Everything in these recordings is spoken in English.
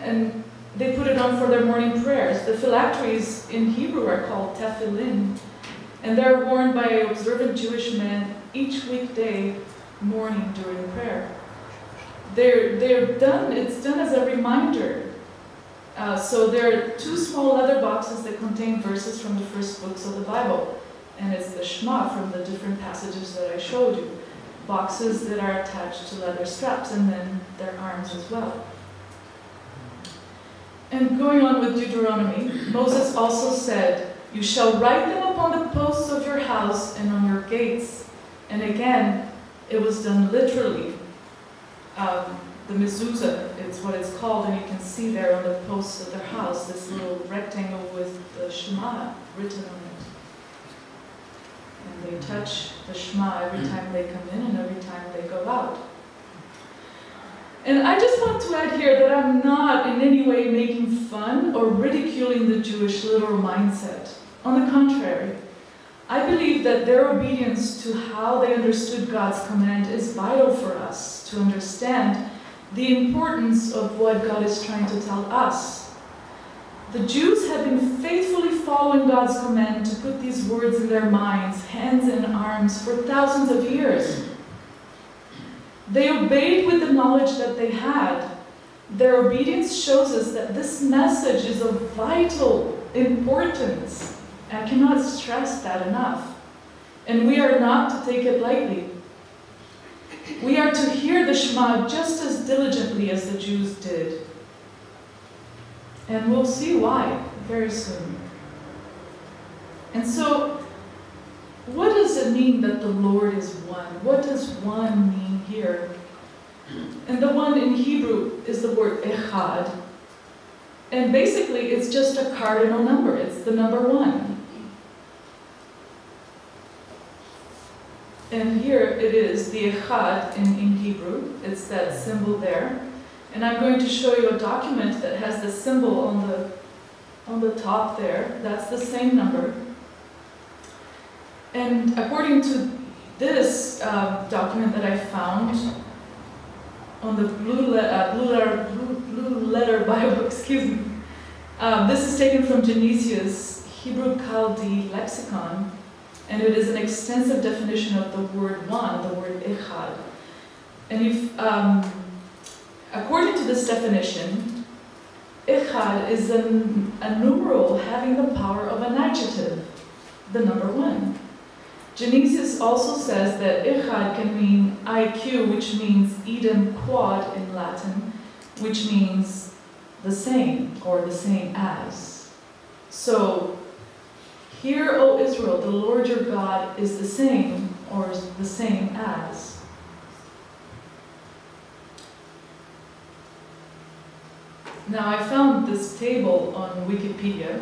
and they put it on for their morning prayers. The phylacteries in Hebrew are called tefillin, and they're worn by observant Jewish men each weekday morning during prayer. It's done as a reminder. So there are 2 small leather boxes that contain verses from the first books of the Bible, and it's the Shema from the different passages that I showed you. Boxes that are attached to leather straps, and then their arms as well. And going on with Deuteronomy, Moses also said, "You shall write them upon the posts of your house and on your gates." And again, it was done literally. The mezuzah, it's what it's called, and you can see there on the posts of their house, this little rectangle with the Shema written on it. And they touch the Shema every time they come in and every time they go out. And I just want to add here that I'm not in any way making fun or ridiculing the Jewish literal mindset. On the contrary, I believe that their obedience to how they understood God's command is vital for us to understand the importance of what God is trying to tell us. The Jews had been faithfully following God's command to put these words in their minds, hands and arms, for thousands of years. They obeyed with the knowledge that they had. Their obedience shows us that this message is of vital importance. I cannot stress that enough. And we are not to take it lightly. We are to hear the Shema just as diligently as the Jews did. And we'll see why very soon. And so, what does it mean that the Lord is one? What does one mean here? And the one in Hebrew is the word echad. And basically, it's just a cardinal number. It's the number 1. And here it is, the echad in Hebrew. It's that symbol there. And I'm going to show you a document that has the symbol on the top there. That's the same number. And according to this document that I found on the Blue Letter Bible, excuse me, this is taken from Genesius Hebrew Chaldee Lexicon, and it is an extensive definition of the word one, the word echad. And if, according to this definition, echad is a numeral having the power of an adjective, the number 1. Genesius also says that echad can mean IQ, which means idem quod in Latin, which means the same, or the same as. So, hear, O Israel, the Lord your God is the same, or the same as. Now, I found this table on Wikipedia,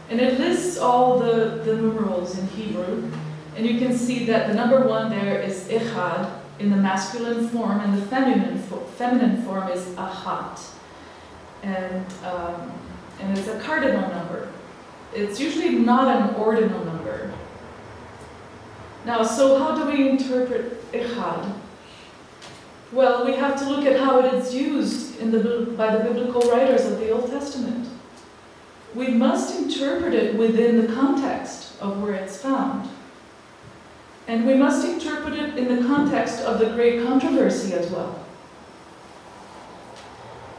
and it lists all the numerals in Hebrew, and you can see that the number 1 there is echad in the masculine form, and the feminine form is achat. And it's a cardinal number. It's usually not an ordinal number. Now, so how do we interpret echad? Well, we have to look at how it is used by the biblical writers of the Old Testament. We must interpret it within the context of where it's found. And we must interpret it in the context of the great controversy as well.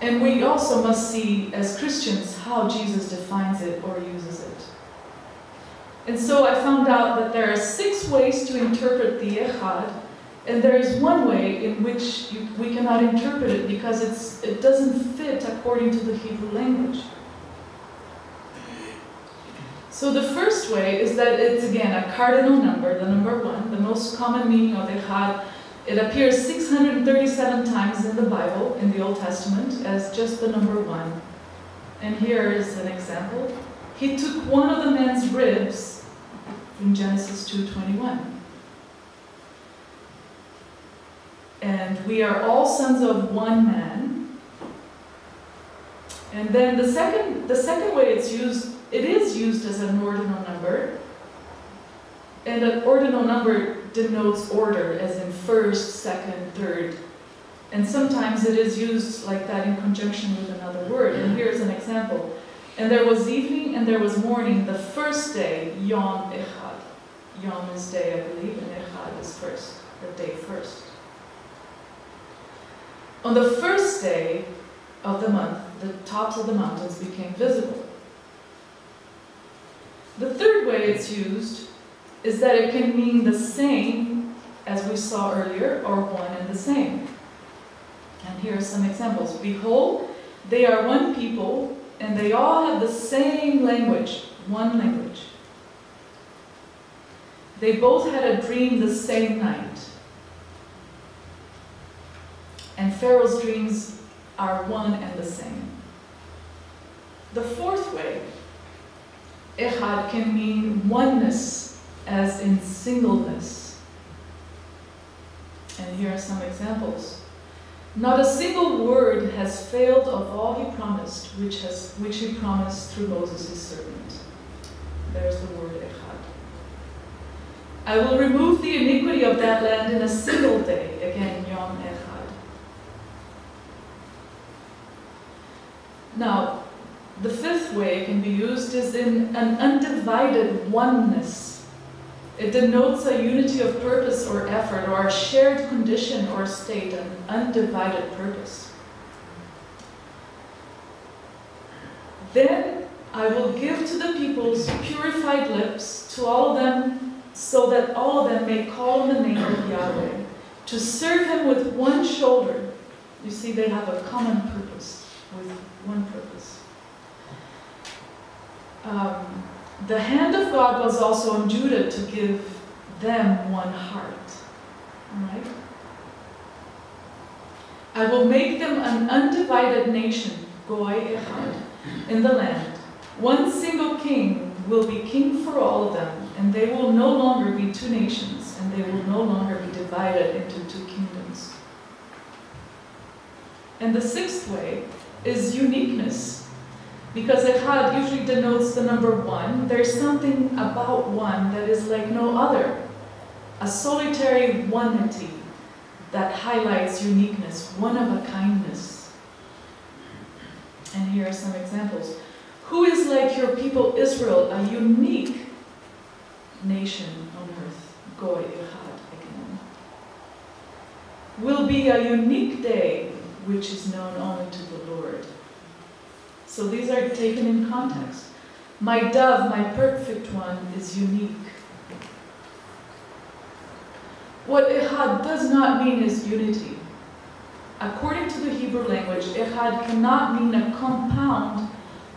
And we also must see, as Christians, how Jesus defines it or uses it. And so I found out that there are 6 ways to interpret the echad, and there is one way in which we cannot interpret it because it doesn't fit according to the Hebrew language. So the first way is that it's, again, a cardinal number, the number 1, the most common meaning of echad. It appears 637 times in the Bible, in the Old Testament, as just the number 1. And here is an example. He took one of the man's ribs in Genesis 2:21. And we are all sons of one man. And then the second way it's used, it is used as an ordinal number. And an ordinal number denotes order, as in first, second, third. And sometimes it is used like that in conjunction with another word. And example. And there was evening and there was morning, the first day, Yom Echad. Yom is day, I believe, and Echad is first, the day first. On the first day of the month, the tops of the mountains became visible. The third way it's used is that it can mean the same, as we saw earlier, or one and the same. And here are some examples. Behold, they are one people, and they all have the same language, one language. They both had a dream the same night. And Pharaoh's dreams are one and the same. The fourth way, Echad, can mean oneness, as in singleness. And here are some examples. Not a single word has failed of all he promised, which he promised through Moses his servant. There's the word Echad. I will remove the iniquity of that land in a single day. Again, Yom Echad. Now, the fifth way it can be used is in an undivided oneness. It denotes a unity of purpose or effort, or a shared condition or state, an undivided purpose. Then I will give to the peoples purified lips, to all of them, so that all of them may call on the name of Yahweh, to serve him with one shoulder. You see, they have a common purpose, with one purpose. The hand of God was also on Judah to give them one heart. All right? I will make them an undivided nation, Goy Echad, in the land. One single king will be king for all of them, and they will no longer be two nations, and they will no longer be divided into two kingdoms. And the sixth way is uniqueness. Because Echad usually denotes the number one, there's something about one that is like no other. A solitary oneity that highlights uniqueness, one-of-a-kindness. And here are some examples. Who is like your people Israel, a unique nation on earth? Goy Echad again. Will be a unique day, which is known only to the Lord. So these are taken in context. My dove, my perfect one, is unique. What Echad does not mean is unity. According to the Hebrew language, Echad cannot mean a compound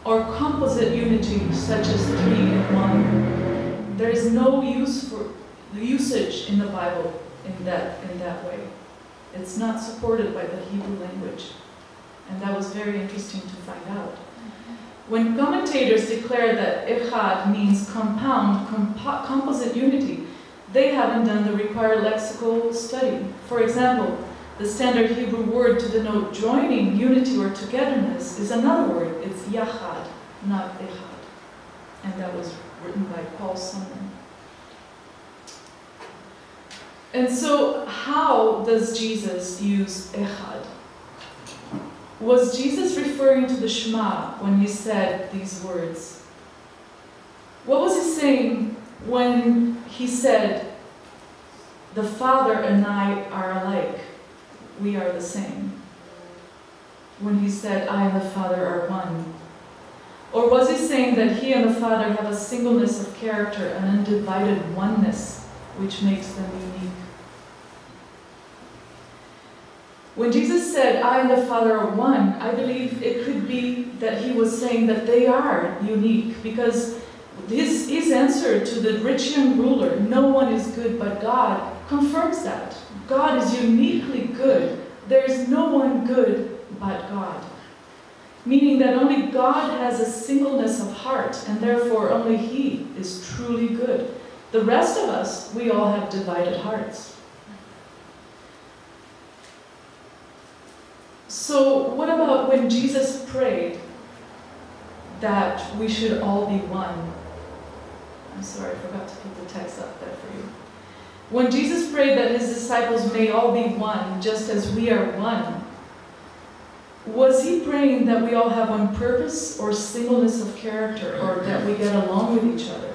or composite unity such as three in one. There is no usage in the Bible in that way. It's not supported by the Hebrew language. And that was very interesting to find out. When commentators declare that Echad means compound, composite unity, they haven't done the required lexical study. For example, the standard Hebrew word to denote joining, unity, or togetherness is another word. It's Yachad, not Echad. And that was written by Paul Simon. And so, how does Jesus use Echad? Was Jesus referring to the Shema when he said these words? What was he saying when he said, the Father and I are alike, we are the same? When he said, I and the Father are one? Or was he saying that he and the Father have a singleness of character, an undivided oneness, which makes them unique? When Jesus said, I and the Father are one, I believe it could be that he was saying that they are unique, because his answer to the rich young ruler, no one is good but God, confirms that. God is uniquely good. There is no one good but God. Meaning that only God has a singleness of heart, and therefore only he is truly good. The rest of us, we all have divided hearts. So what about when Jesus prayed that we should all be one? I'm sorry, I forgot to put the text up there for you. When Jesus prayed that his disciples may all be one, just as we are one, Was he praying that we all have one purpose or singleness of character, or that we get along with each other?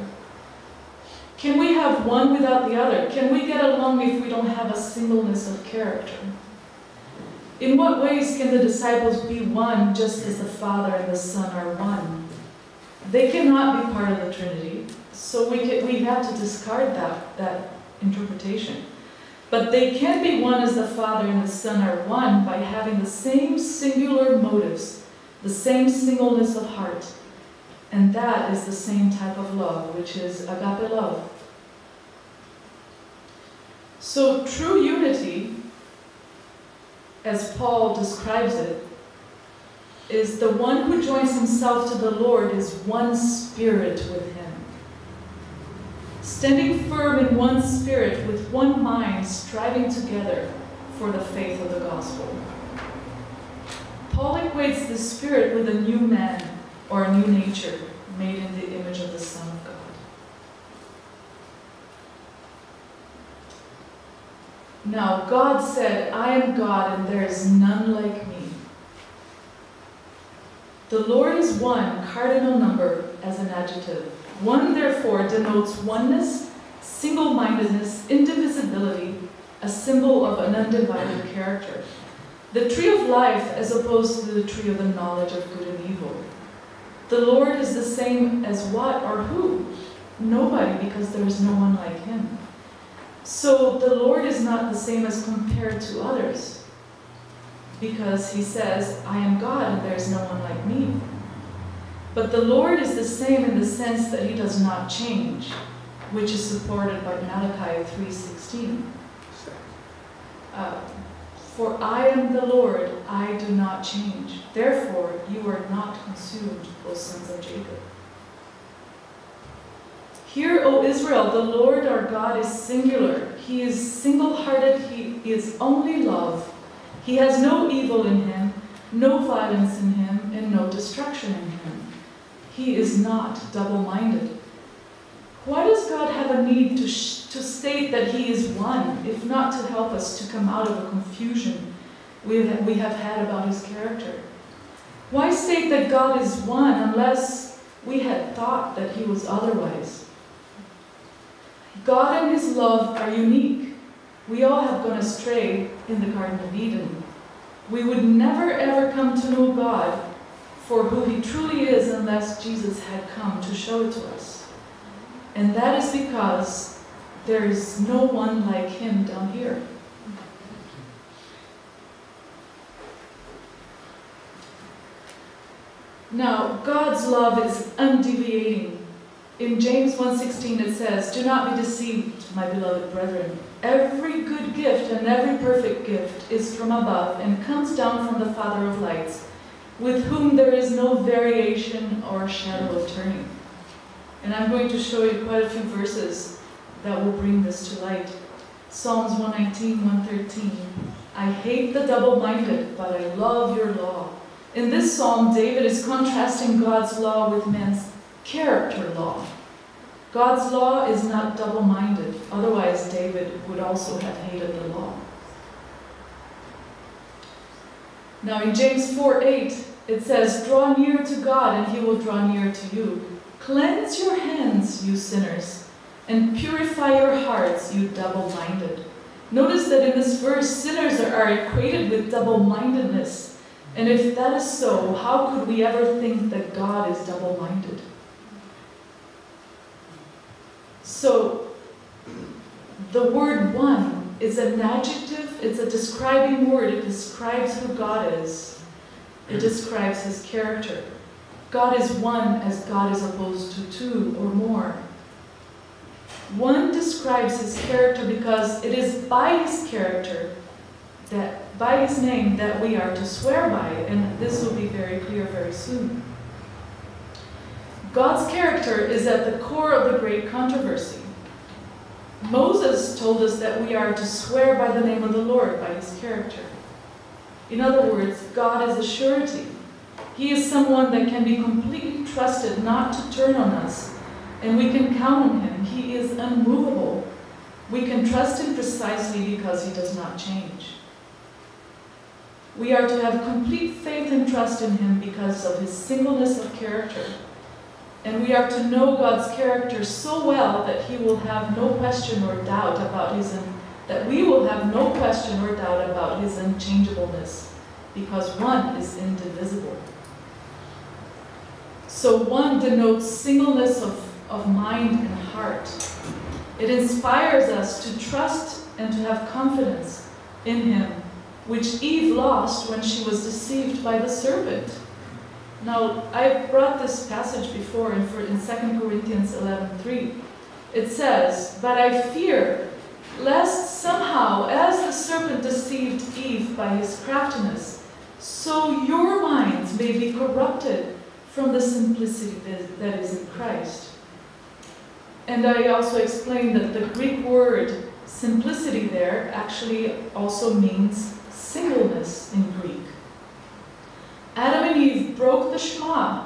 Can we have one without the other? Can we get along if we don't have a singleness of character? In what ways can the disciples be one just as the Father and the Son are one? They cannot be part of the Trinity, so we have to discard that interpretation. But they can be one as the Father and the Son are one by having the same singular motives, the same singleness of heart. And that is the same type of love, which is agape love. So true unity, as Paul describes it, is the one who joins himself to the Lord is one spirit with him. Standing firm in one spirit with one mind, striving together for the faith of the gospel. Paul equates the spirit with a new man or a new nature made in the image of the Son of God. Now, God said, "I am God and there is none like me." The Lord is one, cardinal number as an adjective. One, therefore, denotes oneness, single-mindedness, indivisibility, a symbol of an undivided character. The tree of life as opposed to the tree of the knowledge of good and evil. The Lord is the same as what or who? Nobody, because there is no one like him. So the Lord is not the same as compared to others, because he says, "I am God and there is no one like me." But the Lord is the same in the sense that he does not change, which is supported by Malachi 3:16. For I am the Lord, I do not change. Therefore, you are not consumed, O sons of Jacob. Hear, O Israel, the Lord our God is singular. He is single-hearted. He is only love. He has no evil in him, no violence in him, and no destruction in him. He is not double-minded. Why does God have a need to state that he is one, if not to help us to come out of a confusion we have had about his character? Why state that God is one unless we had thought that he was otherwise? God and his love are unique. We all have gone astray in the Garden of Eden. We would never ever come to know God for who he truly is unless Jesus had come to show it to us. And that is because there is no one like him down here. Now, God's love is undeviating. In James 1:16 it says, "Do not be deceived, my beloved brethren. Every good gift and every perfect gift is from above and comes down from the Father of lights, with whom there is no variation or shadow of turning." And I'm going to show you quite a few verses that will bring this to light. Psalms 119, 113. "I hate the double-minded, but I love your law." In this psalm, David is contrasting God's law with man's character law. God's law is not double-minded. Otherwise, David would also have hated the law. Now in James 4:8, it says, "Draw near to God, and he will draw near to you. Cleanse your hands, you sinners, and purify your hearts, you double-minded." Notice that in this verse, sinners are equated with double-mindedness. And if that is so, how could we ever think that God is double-minded? So, the word one is an adjective, it's a describing word. It describes who God is. It describes his character. God is one as God is opposed to two or more. One describes his character because it is by his character, that by his name, that we are to swear by, and this will be very clear very soon. God's character is at the core of the great controversy. Moses told us that we are to swear by the name of the Lord, by his character. In other words, God is a surety. He is someone that can be completely trusted not to turn on us, and we can count on him. He is unmovable. We can trust him precisely because he does not change. We are to have complete faith and trust in him because of his singleness of character. And we are to know God's character so well that he will have no question or doubt about that we will have no question or doubt about his unchangeableness, because one is indivisible. So one denotes singleness of mind and heart. It inspires us to trust and to have confidence in him, which Eve lost when she was deceived by the serpent. Now, I brought this passage before in 2 Corinthians 11:3. It says, "But I fear, lest somehow, as the serpent deceived Eve by his craftiness, so your minds may be corrupted from the simplicity that is in Christ." And I also explained that the Greek word simplicity there actually also means singleness in Greek. Adam and Eve broke the Shema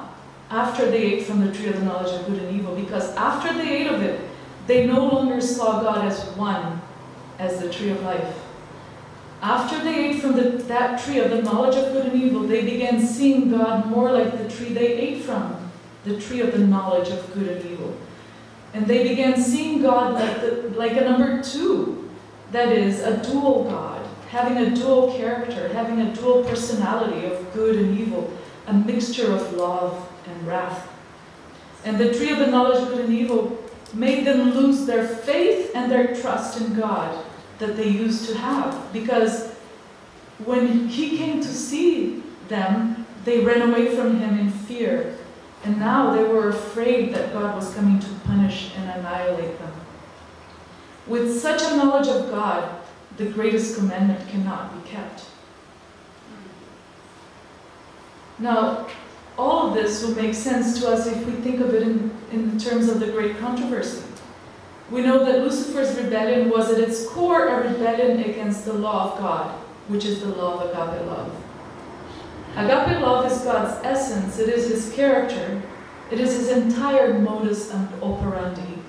after they ate from the tree of the knowledge of good and evil, because after they ate of it, they no longer saw God as one, as the tree of life. After they ate from that tree of the knowledge of good and evil, they began seeing God more like the tree they ate from, the tree of the knowledge of good and evil. And they began seeing God like a number two, that is, a dual God, having a dual character, having a dual personality of good and evil, a mixture of love and wrath. And the tree of the knowledge of good and evil made them lose their faith and their trust in God that they used to have, because when he came to see them, they ran away from him in fear, and now they were afraid that God was coming to punish and annihilate them. With such a knowledge of God, the greatest commandment cannot be kept. Now, all of this will make sense to us if we think of it in terms of the great controversy. We know that Lucifer's rebellion was at its core a rebellion against the law of God, which is the law of agape love. Agape love is God's essence, it is his character, it is his entire modus operandi.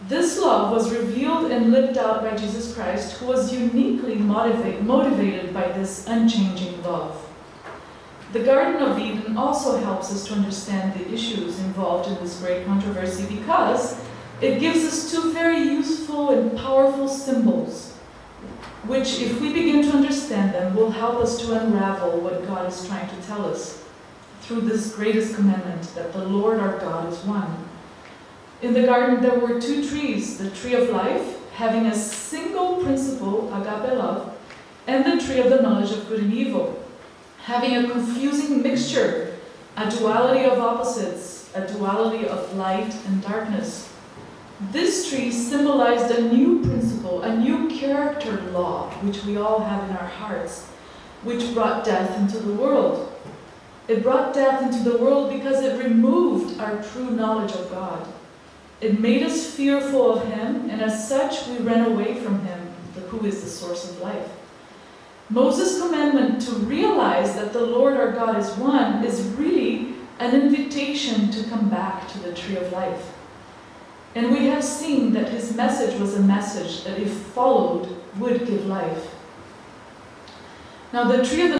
This love was revealed and lived out by Jesus Christ, who was uniquely motivated by this unchanging love. The Garden of Eden also helps us to understand the issues involved in this great controversy, because it gives us two very useful and powerful symbols, which, if we begin to understand them, will help us to unravel what God is trying to tell us through this greatest commandment, that the Lord our God is one. In the garden there were two trees, the tree of life, having a single principle, agape love, and the tree of the knowledge of good and evil, having a confusing mixture, a duality of opposites, a duality of light and darkness. This tree symbolized a new principle, a new character law, which we all have in our hearts, which brought death into the world. It brought death into the world because it removed our true knowledge of God. It made us fearful of him, and as such we ran away from him, who is the source of life. Moses' commandment to realize that the Lord our God is one is really an invitation to come back to the tree of life. And we have seen that his message was a message that, if followed, would give life. Now, the tree of the